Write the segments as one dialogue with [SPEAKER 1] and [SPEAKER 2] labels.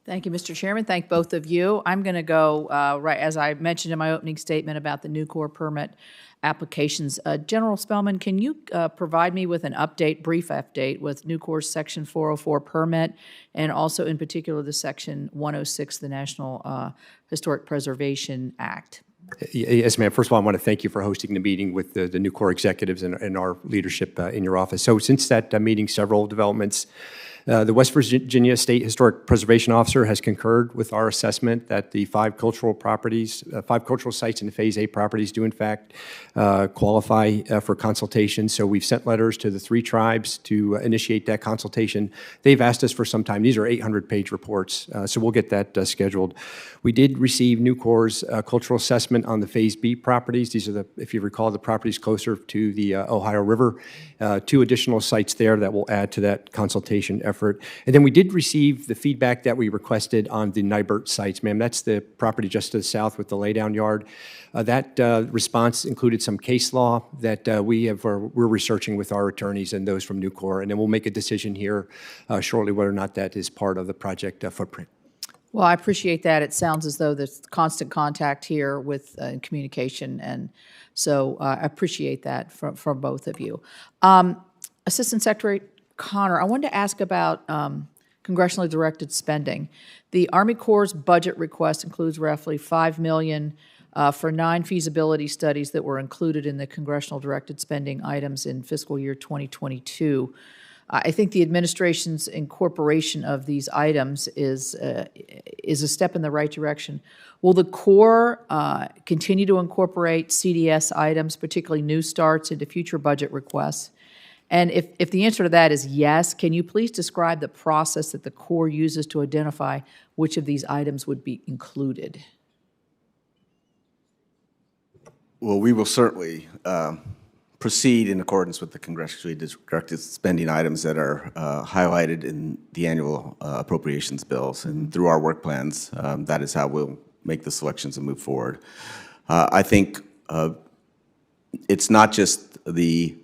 [SPEAKER 1] Thank you, Mr. Chairman. Thank both of you. I'm going to go, right as I mentioned in my opening statement about the Nucor permit applications. General Spellman, can you provide me with an update, brief update, with Nucor's Section 404 permit, and also in particular the Section 106, the National Historic Preservation Act?
[SPEAKER 2] Yes, ma'am. First of all, I want to thank you for hosting the meeting with the Nucor executives and our leadership in your office. So since that meeting, several developments. The West Virginia State Historic Preservation Officer has concurred with our assessment that the five cultural sites in the Phase A properties do in fact qualify for consultation. So we've sent letters to the 3 tribes to initiate that consultation. They've asked us for some time. These are 800-page reports, so we'll get that scheduled. We did receive Nucor's cultural assessment on the Phase B properties. These are if you recall, the properties closer to the Ohio River. 2 additional sites there that will add to that consultation effort. And then we did receive the feedback that we requested on the Nybert sites, ma'am. That's the property just to the south with the laydown yard. That response included some case law that we're researching with our attorneys and those from Nucor, and then we'll make a decision here shortly whether or not that is part of the project footprint.
[SPEAKER 1] Well, I appreciate that. It sounds as though there's constant contact here with communication, and so I appreciate that from both of you. Assistant Secretary Connor, I wanted to ask about congressionally directed spending. The Army Corps' budget request includes roughly $5 million for 9 feasibility studies that were included in the congressional directed spending items in fiscal year 2022. I think the administration's incorporation of these items is a step in the right direction. Will the Corps continue to incorporate CDS items, particularly new starts, into future budget requests? And if the answer to that is yes, can you please describe the process that the Corps uses to identify which of these items would be included?
[SPEAKER 3] Well, we will certainly proceed in accordance with the congressionally directed spending items that are highlighted in the annual appropriations bills. And through our work plans, that is how we'll make the selections and move forward. I think it's not just the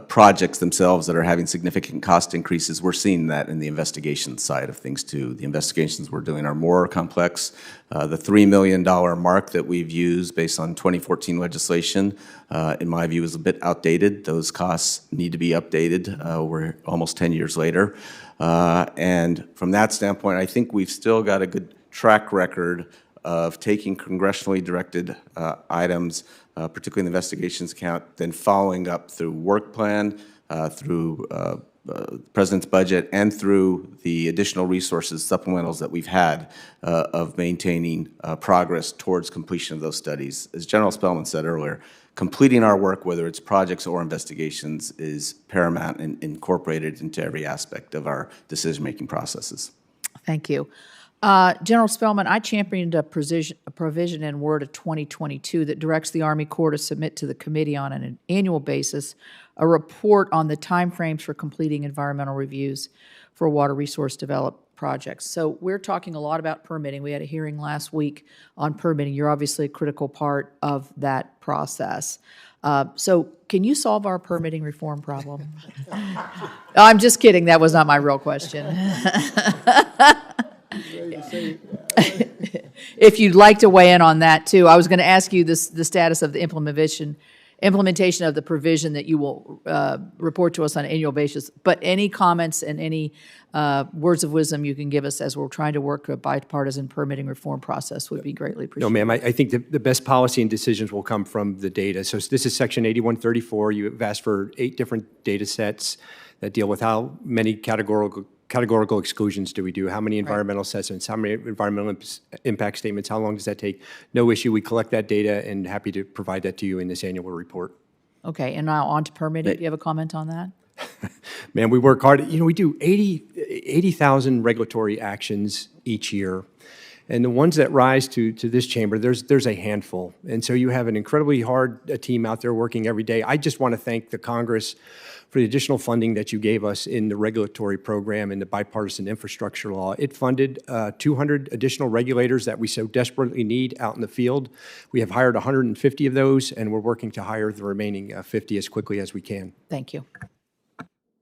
[SPEAKER 3] projects themselves that are having significant cost increases. We're seeing that in the investigation side of things too. The investigations we're doing are more complex. The $3 million mark that we've used based on 2014 legislation, in my view, is a bit outdated. Those costs need to be updated. We're almost 10 years later. And from that standpoint, I think we've still got a good track record of taking congressionally directed items, particularly in the investigations account, then following up through work plan, through President's budget, and through the additional resources, supplementals that we've had of maintaining progress towards completion of those studies. As General Spellman said earlier, completing our work, whether it's projects or investigations, is paramount and incorporated into every aspect of our decision-making processes.
[SPEAKER 1] Thank you. General Spellman, I championed a provision in Word of 2022 that directs the Army Corps to submit to the committee on an annual basis a report on the timeframes for completing environmental reviews for water resource development projects. So we're talking a lot about permitting. We had a hearing last week on permitting. You're obviously a critical part of that process. So can you solve our permitting reform problem? I'm just kidding. That was not my real question. If you'd like to weigh in on that too, I was going to ask you the status of the implementation of the provision that you will report to us on an annual basis. But any comments and any words of wisdom you can give us as we're trying to work a bipartisan permitting reform process would be greatly appreciated.
[SPEAKER 2] No, ma'am, I think the best policy and decisions will come from the data. So this is Section 8134. You've asked for 8 different data sets that deal with how many categorical exclusions do we do, how many environmental assessments, how many environmental impact statements, how long does that take? No issue. We collect that data and happy to provide that to you in this annual report.
[SPEAKER 1] Okay, and now on to permitting. Do you have a comment on that?
[SPEAKER 2] Man, we work hard. You know, we do 80,000 regulatory actions each year. And the ones that rise to this chamber, there's a handful. And so you have an incredibly hard team out there working every day. I just want to thank the Congress for the additional funding that you gave us in the regulatory program and the bipartisan infrastructure law. It funded 200 additional regulators that we so desperately need out in the field. We have hired 150 of those, and we're working to hire the remaining 50 as quickly as we can.
[SPEAKER 1] Thank you.